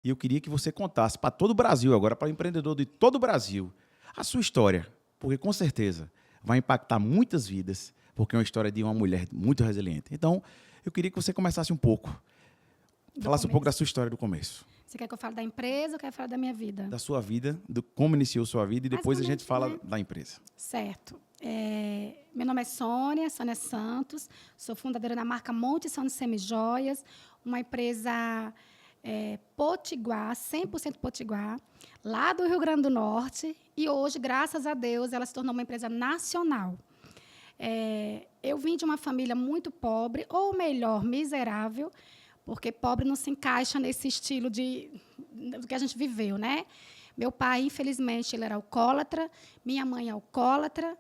E eu queria que você contasse para todo o Brasil agora, para o empreendedor de todo o Brasil, a sua história. Porque, com certeza, vai impactar muitas vidas, porque é uma história de uma mulher muito resiliente. Então, eu queria que você começasse um pouco, falasse um pouco da sua história do começo. Você quer que eu fale da empresa ou quer falar da minha vida? Da sua vida, do como iniciou sua vida, e depois a gente fala, né? da empresa. Certo. Meu nome é Sônia Santos, sou fundadora da marca Monte Santos Semijoias, uma empresa potiguar, 100% potiguar, lá do Rio Grande do Norte, e hoje, graças a Deus, ela se tornou uma empresa nacional. Eu vim de uma família muito pobre, ou melhor, miserável, porque pobre não se encaixa nesse estilo do que a gente viveu, né? Meu pai, infelizmente, ele era alcoólatra, minha mãe é alcoólatra.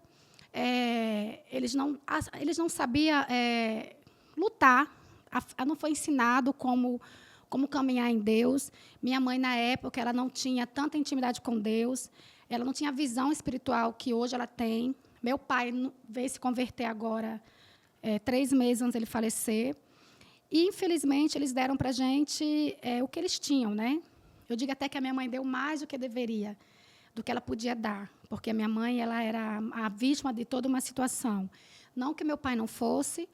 Eles não sabiam lutar, não foi ensinado como caminhar em Deus. Minha mãe, na época, ela não tinha tanta intimidade com Deus, ela não tinha a visão espiritual que hoje ela tem. Meu pai veio se converter agora, 3 meses antes dele falecer. E, infelizmente, eles deram para a gente o que eles tinham, né? Eu digo até que a minha mãe deu mais do que deveria, do que ela podia dar, porque a minha mãe ela era a vítima de toda uma situação. Não que meu pai não fosse,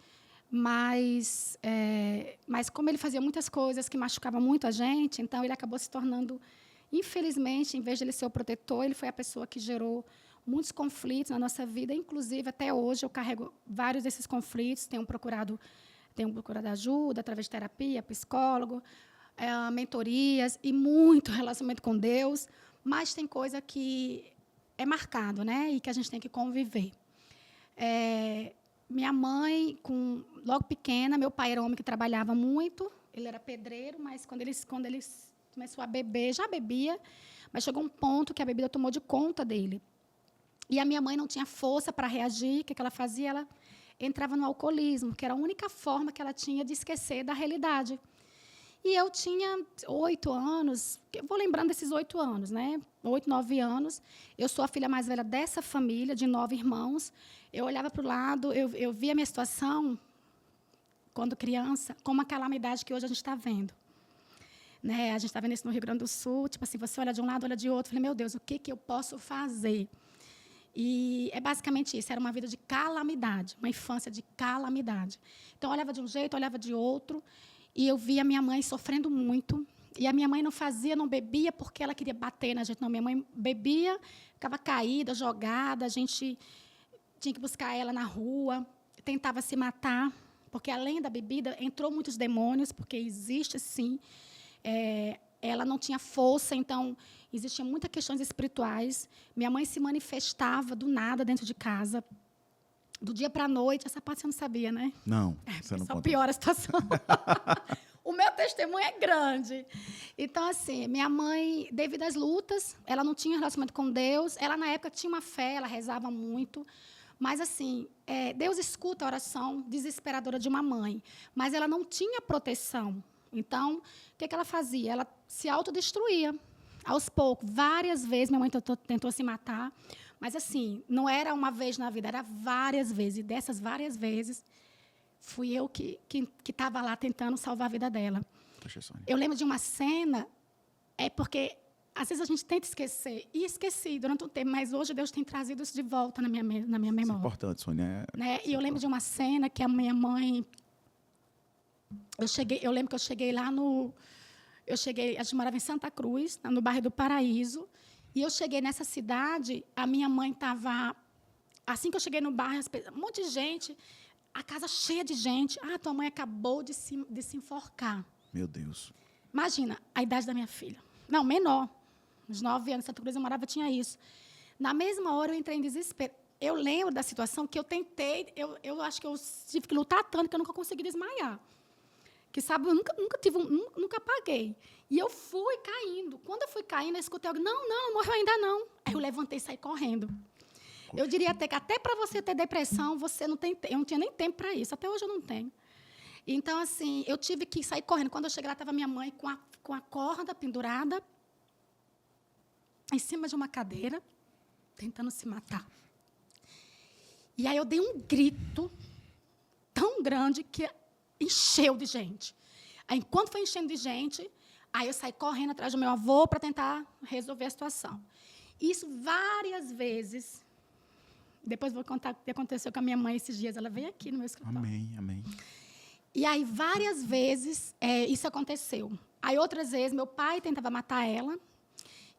mas como ele fazia muitas coisas que machucavam muito a gente, então ele acabou se tornando, infelizmente, em vez de ele ser o protetor, ele foi a pessoa que gerou muitos conflitos na nossa vida. Inclusive, até hoje, eu carrego vários desses conflitos, tenho procurado ajuda através de terapia, psicólogo, mentorias e muito relacionamento com Deus, mas tem coisa que é marcado, né? E que a gente tem que conviver. Minha mãe, logo pequena, meu pai era um homem que trabalhava muito, ele era pedreiro, mas quando ele começou a beber, já bebia, mas chegou um ponto que a bebida tomou de conta dele. E a minha mãe não tinha força para reagir, o que ela fazia? Ela entrava no alcoolismo, que era a única forma que ela tinha de esquecer da realidade. E eu tinha 8 anos, eu vou lembrando desses 8 anos, né? 8, 9 anos. Eu sou a filha mais velha dessa família, de 9 irmãos. Eu olhava para o lado, eu via a minha situação, quando criança, como a calamidade que hoje a gente está vendo. Né? A gente está vendo isso no Rio Grande do Sul, tipo assim, você olha de um lado, olha de outro. Eu falei, meu Deus, o que eu posso fazer? E é basicamente isso, era uma vida de calamidade, uma infância de calamidade. Então, eu olhava de um jeito, olhava de outro, e eu via a minha mãe sofrendo muito. E a minha mãe não bebia porque ela queria bater na gente. Não, minha mãe bebia, ficava caída, jogada, a gente tinha que buscar ela na rua, tentava se matar, porque, além da bebida, entrou muitos demônios, porque existe, sim. Ela não tinha força, então existiam muitas questões espirituais. Minha mãe se manifestava do nada dentro de casa, do dia para a noite. Essa parte você não sabia, né? Não, você não só contou. piora a situação. O meu testemunho é grande. Então, assim, minha mãe, devido às lutas, ela não tinha relacionamento com Deus. Ela, na época, tinha uma fé, ela rezava muito. Mas, assim, Deus escuta a oração desesperadora de uma mãe. Mas ela não tinha proteção. Então, o que ela fazia? Ela se autodestruía. Aos poucos, várias vezes, minha mãe tentou se matar. Mas, assim, não era uma vez na vida, era várias vezes. E dessas várias vezes, fui eu que estava lá tentando salvar a vida dela. Poxa, Sônia. Eu lembro de uma cena, porque às vezes a gente tenta esquecer, e esqueci durante um tempo, mas hoje Deus tem trazido isso de volta na minha memória. Isso é importante, Sônia. Né? E eu lembro de uma cena que a minha mãe... Eu lembro que eu cheguei lá a gente morava em Santa Cruz, no bairro do Paraíso, e eu cheguei nessa cidade, a minha mãe estava... Assim que eu cheguei no bairro, um monte de gente, a casa cheia de gente. Ah, tua mãe acabou de se enforcar. Meu Deus. Imagina, a idade da minha filha. Não, menor. Uns 9 anos, Santa Cruz eu morava, tinha isso. Na mesma hora, eu entrei em desespero. Eu lembro da situação que eu tentei, eu acho que eu tive que lutar tanto que eu nunca consegui desmaiar. Que, sabe, eu nunca apaguei. E eu fui caindo. Quando eu fui caindo, eu escutei algo, não morreu ainda não. Aí eu levantei e saí correndo. Eu diria até para você ter depressão, você não tem, eu não tinha nem tempo para isso. Até hoje eu não tenho. Então, assim, eu tive que sair correndo. Quando eu cheguei lá, estava minha mãe com a corda pendurada em cima de uma cadeira, tentando se matar. E aí eu dei um grito tão grande que encheu de gente. Aí, enquanto foi enchendo de gente, Aí eu saí correndo atrás do meu avô para tentar resolver a situação. Isso várias vezes. Depois vou contar o que aconteceu com a minha mãe esses dias. Ela veio aqui no meu escritório. Amém, amém. E aí, várias vezes, isso aconteceu. Aí, outras vezes, meu pai tentava matar ela.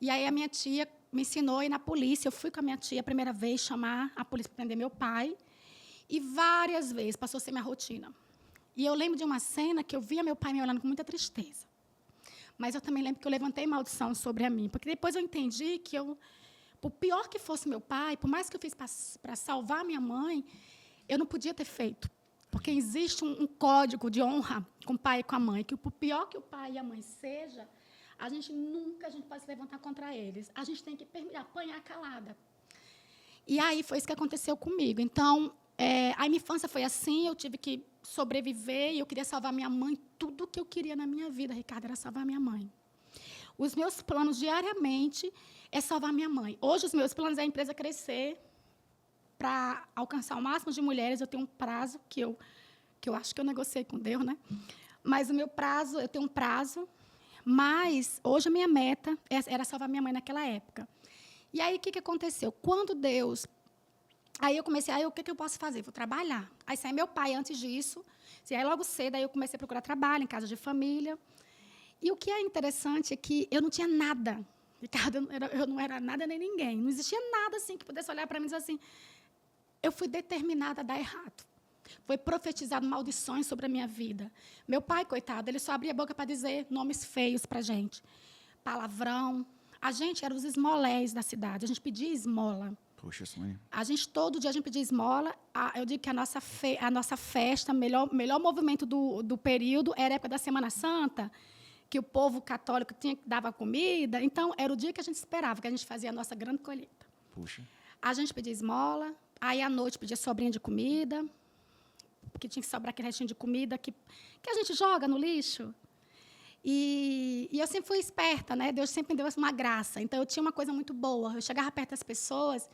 E aí, a minha tia me ensinou a ir na polícia. Eu fui com a minha tia a primeira vez chamar a polícia para prender meu pai. E várias vezes passou a ser minha rotina. E eu lembro de uma cena que eu via meu pai me olhando com muita tristeza. Mas eu também lembro que eu levantei maldição sobre a mim. Porque depois eu entendi que por pior que fosse meu pai, por mais que eu fiz para salvar minha mãe, eu não podia ter feito. Porque existe um código de honra com o pai e com a mãe, que por pior que o pai e a mãe seja, a gente pode se levantar contra eles. A gente tem que apanhar calada. E aí foi isso que aconteceu comigo. Então, a minha infância foi assim, eu tive que sobreviver e eu queria salvar minha mãe. Tudo que eu queria na minha vida, Ricardo, era salvar minha mãe. Os meus planos diariamente é salvar minha mãe. Hoje, os meus planos é a empresa crescer para alcançar o máximo de mulheres. Eu tenho um prazo que eu acho que eu negociei com Deus, né? Mas eu tenho um prazo. Mas hoje a minha meta era salvar minha mãe naquela época. E aí, o que aconteceu? Quando Deus... Aí eu comecei, o que eu posso fazer? Vou trabalhar. Aí saiu meu pai antes disso. E aí, logo cedo, aí eu comecei a procurar trabalho em casa de família. E o que é interessante é que eu não tinha nada. Ricardo, eu não era nada nem ninguém. Não existia nada assim que pudesse olhar para mim e dizer assim, eu fui determinada a dar errado. Foi profetizado maldições sobre a minha vida. Meu pai, coitado, ele só abria a boca para dizer nomes feios para a gente. Palavrão. A gente era os esmolés da cidade. A gente pedia esmola. Poxa, Sônia. Todo dia a gente pedia esmola. Eu digo que a nossa festa, melhor movimento do período, era a época da Semana Santa, que o povo católico dava comida. Então, era o dia que a gente esperava, que a gente fazia a nossa grande colheita. Puxa. A gente pedia esmola, aí, à noite, pedia sobrinha de comida, porque tinha que sobrar aquele restinho de comida que a gente joga no lixo. E eu sempre fui esperta, né? Deus sempre me deu uma graça. Então, eu tinha uma coisa muito boa. Eu chegava perto das pessoas,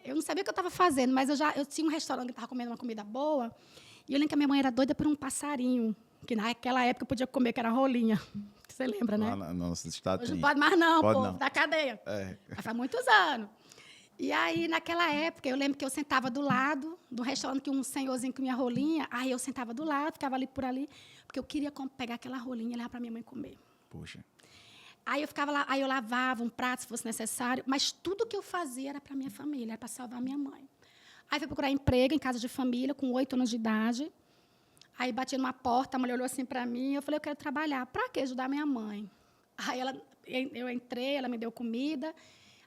eu não sabia o que eu estava fazendo, mas eu tinha um restaurante que estava comendo uma comida boa, e eu lembro que a minha mãe era doida por um passarinho, que naquela época eu podia comer, que era rolinha. Você lembra, né? Lá no nosso estado Hoje tem. não pode mais não, Pode povo, não. da cadeia. Já faz muitos anos. E aí, naquela época, eu lembro que eu sentava do lado do restaurante que um senhorzinho comia rolinha, aí eu sentava do lado, ficava ali por ali, porque eu queria pegar aquela rolinha e levar para minha mãe comer. Poxa. Aí eu ficava lá, aí eu lavava um prato, se fosse necessário, mas tudo que eu fazia era para minha família, era para salvar minha mãe. Aí fui procurar emprego em casa de família, com 8 anos de idade. Aí bati numa porta, a mulher olhou assim para mim, eu falei, eu quero trabalhar. Para quê? Ajudar minha mãe. Aí eu entrei, ela me deu comida,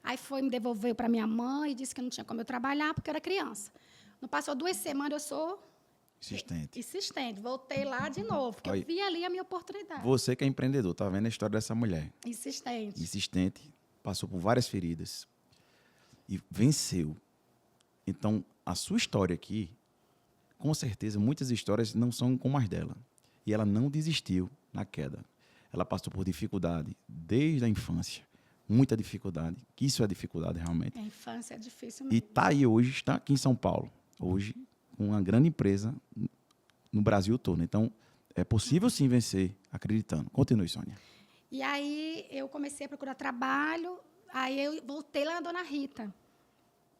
aí me devolveu para minha mãe e disse que não tinha como eu trabalhar, porque eu era criança. Não passou 2 semanas, eu sou... Insistente. Voltei lá de novo, porque eu vi ali a minha oportunidade. Você que é empreendedor, tá vendo a história dessa mulher. Insistente, passou por várias feridas e venceu. Então, a sua história aqui, com certeza, muitas histórias não são como as dela. E ela não desistiu na queda. Ela passou por dificuldade desde a infância. Muita dificuldade. Que isso é dificuldade, realmente. A infância é difícil mesmo. E está aqui em São Paulo, hoje, com uma grande empresa no Brasil todo. Então, é possível sim vencer acreditando. Continue, Sônia. E aí eu comecei a procurar trabalho, aí eu voltei lá na Dona Rita,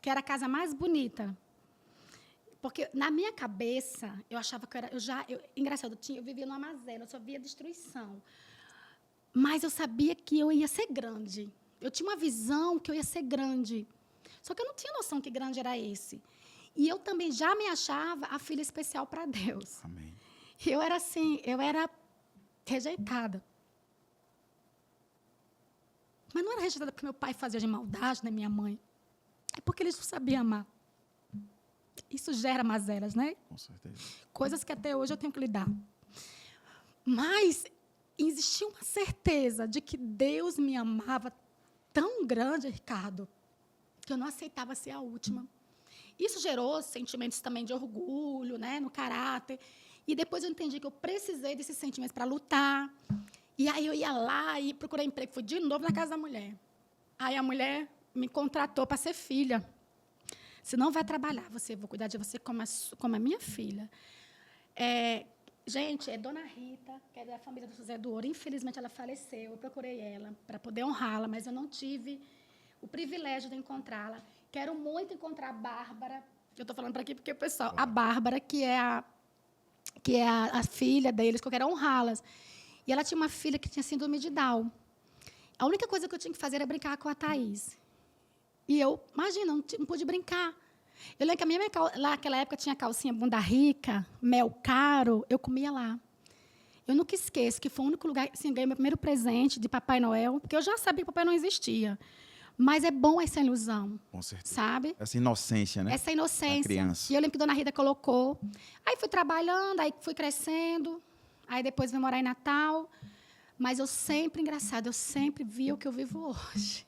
que era a casa mais bonita. Porque na minha cabeça, eu achava que engraçado, eu vivia numa mazela, eu só via destruição. Mas eu sabia que eu ia ser grande. Eu tinha uma visão que eu ia ser grande. Só que eu não tinha noção que grande era esse. E eu também já me achava a filha especial para Deus. Amém. E eu era assim, eu era rejeitada. Mas não era rejeitada porque meu pai fazia de maldade, né, minha mãe. É porque eles não sabiam amar. Isso gera mazelas, né? Com certeza. Coisas que até hoje eu tenho que lidar. Mas existia uma certeza de que Deus me amava tão grande, Ricardo, que eu não aceitava ser a última. Isso gerou sentimentos também de orgulho, né, no caráter. E depois eu entendi que eu precisei desses sentimentos para lutar. E aí eu ia lá e procurei emprego. Fui de novo na casa da mulher. Aí a mulher me contratou para ser filha. Você não vai trabalhar, vou cuidar de você como a minha filha. Gente, é Dona Rita, que é da família do José do Ouro. Infelizmente, ela faleceu. Eu procurei ela para poder honrá-la, mas eu não tive o privilégio de encontrá-la. Quero muito encontrar a Bárbara. Eu estou falando para aqui porque, pessoal, a Bárbara, que é a filha deles, que eu quero honrá-las. E ela tinha uma filha que tinha síndrome de Down. A única coisa que eu tinha que fazer era brincar com a Thaís. E eu, imagina, não pude brincar. Eu lembro que lá naquela época tinha calcinha bunda rica, mel caro, eu comia lá. Eu nunca esqueço que foi o único lugar, assim, eu ganhei meu primeiro presente de Papai Noel, porque eu já sabia que Papai não existia. Mas é bom essa ilusão. Com certeza. Sabe? Essa inocência, né? Essa inocência. Da criança. E eu lembro que Dona Rita colocou. Aí fui trabalhando, aí fui crescendo. Aí depois vim morar em Natal. Mas eu sempre, engraçado, eu sempre vi o que eu vivo hoje.